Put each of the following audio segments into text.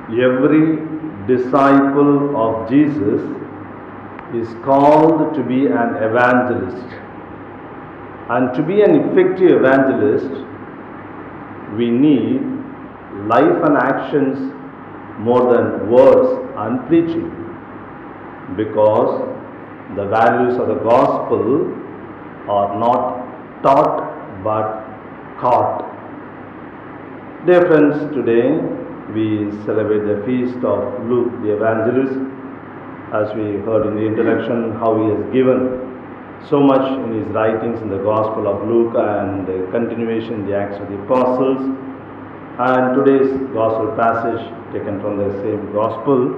Every disciple of Jesus is called to be an evangelist. And to be an effective evangelist, we need life and actions more than words and preaching, because the values of the gospel are not taught but caught. Dear friends, today we celebrate the feast of Luke the Evangelist. As we heard in the introduction, how he has given so much in his writings in the Gospel of Luke and the continuation in the Acts of the Apostles. And today's Gospel passage taken from the same Gospel,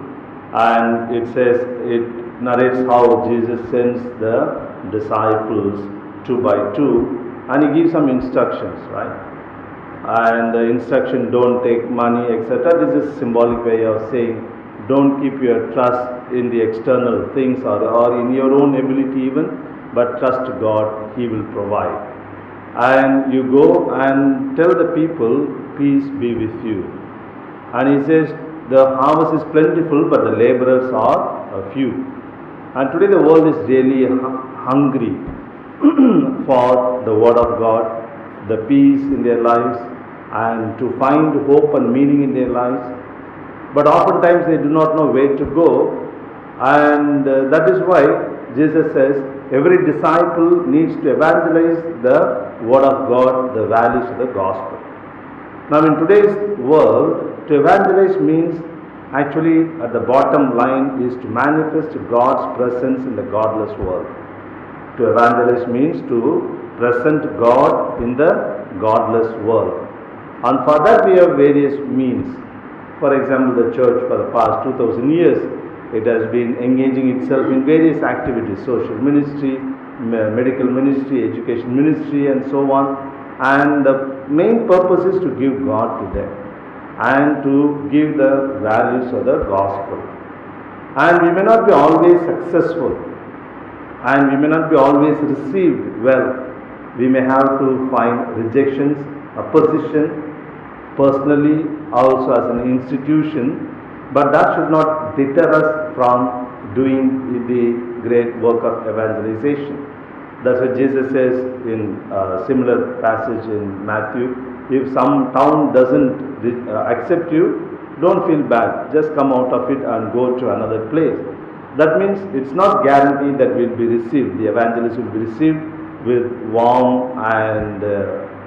and it says, it narrates how Jesus sends the disciples 2 by 2, and he gives some instructions, right? And the instruction, don't take money, etc. This is a symbolic way of saying, don't keep your trust in the external things or in your own ability even, but trust God, He will provide. And you go and tell the people, peace be with you. And he says, the harvest is plentiful, but the laborers are few. And today the world is really hungry for the Word of God, the peace in their lives, and to find hope and meaning in their lives. But oftentimes they do not know where to go, and that is why Jesus says every disciple needs to evangelize the Word of God, the values of the gospel. Now in today's world, to evangelize means actually at the bottom line is to manifest God's presence in the godless world. To evangelize means to present God in the godless world. And for that we have various means. For example, the church for the past 2000 years, it has been engaging itself in various activities, social ministry, medical ministry, education ministry, and so on. And the main purpose is to give God to them and to give the values of the gospel. And we may not be always successful, and we may not be always received well. We may have to find rejections, opposition, personally, also as an institution, but that should not deter us from doing the great work of evangelization. That's what Jesus says in a similar passage in Matthew. If some town doesn't accept you, don't feel bad. Just come out of it and go to another place. That means it's not guaranteed that we'll be received. The evangelist will be received with warm and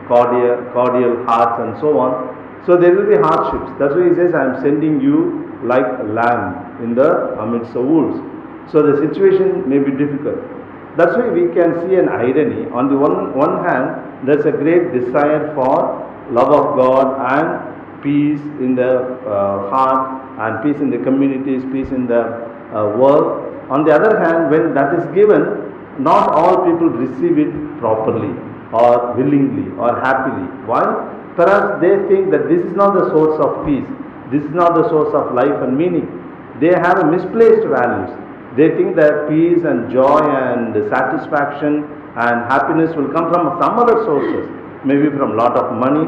cordial hearts and so on. So there will be hardships. That's why he says, I am sending you like a lamb in the amidst of wolves. So the situation may be difficult. That's why we can see an irony. On the one hand, there's a great desire for love of God and peace in the heart, and peace in the communities, peace in the world. On the other hand, when that is given, not all people receive it properly or willingly or happily. Why? Perhaps they think that this is not the source of peace, this is not the source of life and meaning. They have misplaced values. They think that peace and joy and satisfaction and happiness will come from some other sources, maybe from a lot of money,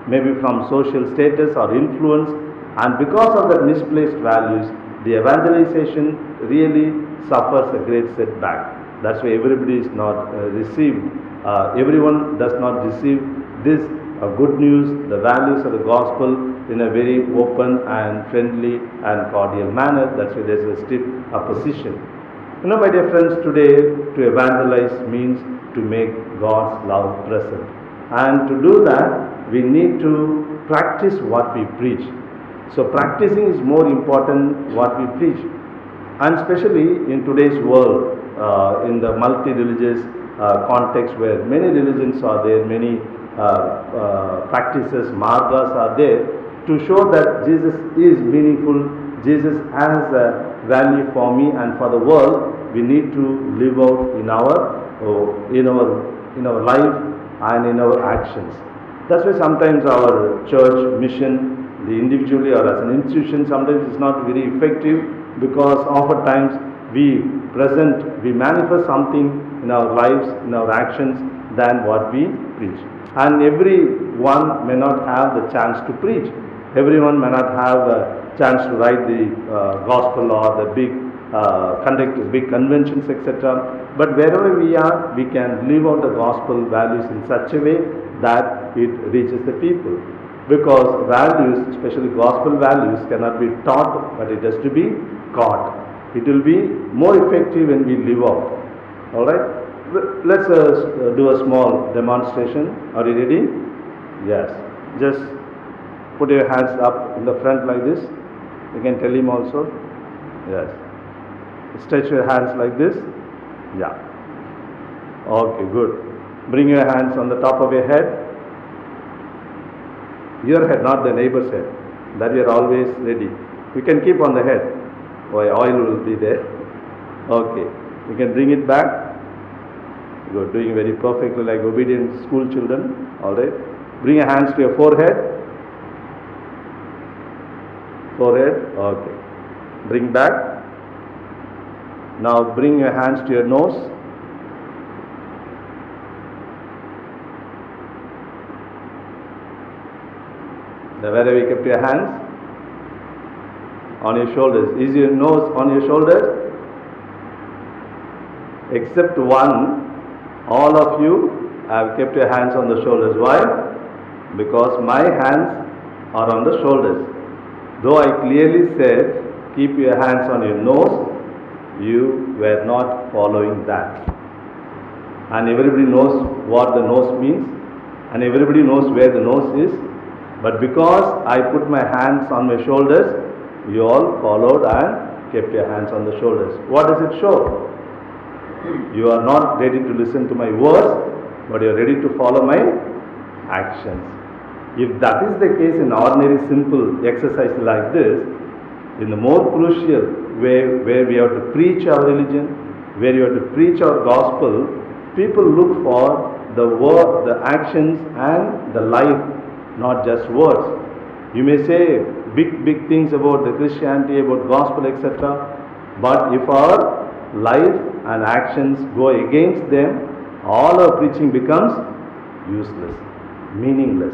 maybe from social status or influence. And because of that misplaced values, the evangelization really suffers a great setback. That's why everybody is not received. Everyone does not receive this good news, the values of the gospel in a very open and friendly and cordial manner. That's why there's a stiff opposition. You know, my dear friends, today to evangelize means to make God's love present. And to do that, we need to practice what we preach. So practicing is more important what we preach. And especially in today's world, in the multi-religious context where many religions are there, many practices, margas are there, to show that Jesus is meaningful, Jesus has a value for me and for the world. We need to live out in our life and in our actions. That's why sometimes our church mission, the individually or as an institution, sometimes it's not very effective, because oftentimes we manifest something in our lives, in our actions, than what we preach. And everyone may not have the chance to preach. Everyone may not have a chance to write the gospel or the big conduct big conventions, etc. But wherever we are, we can live out the gospel values in such a way that it reaches the people. Because values, especially gospel values, cannot be taught, but it has to be caught. It will be more effective when we live out. All right. Let's do a small demonstration. Are you ready? Yes. Just put your hands up in the front like this. You can tell him also. Yes. Stretch your hands like this. Yeah. Okay, good. Bring your hands on the top of your head. Your head, not the neighbor's head. That we are always ready. You can keep on the head. Oil will be there. Okay. You can bring it back. You are doing very perfectly like obedient school children. Alright. Bring your hands to your forehead. Forehead. Okay. Bring back. Now bring your hands to your nose. Now where have you kept your hands? On your shoulders. Is your nose on your shoulders? Except one. All of you have kept your hands on the shoulders. Why? Because my hands are on the shoulders. Though I clearly said, keep your hands on your nose, you were not following that. And everybody knows what the nose means, and everybody knows where the nose is. But because I put my hands on my shoulders, you all followed and kept your hands on the shoulders. What does it show? You are not ready to listen to my words, but you are ready to follow my actions. If that is the case in ordinary simple exercise like this, in the more crucial where we have to preach our religion, where you have to preach our gospel, people look for the word, the actions and the life, not just words. You may say big things about the Christianity, about gospel, etc. But if our life and actions go against them, all our preaching becomes useless, meaningless,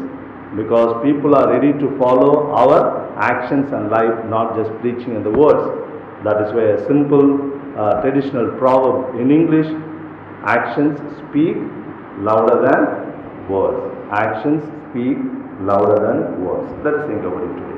because people are ready to follow our actions and life, not just preaching and the words. That is why a simple traditional proverb in English: actions speak louder than words. Actions speak louder than words. Let us think about it today.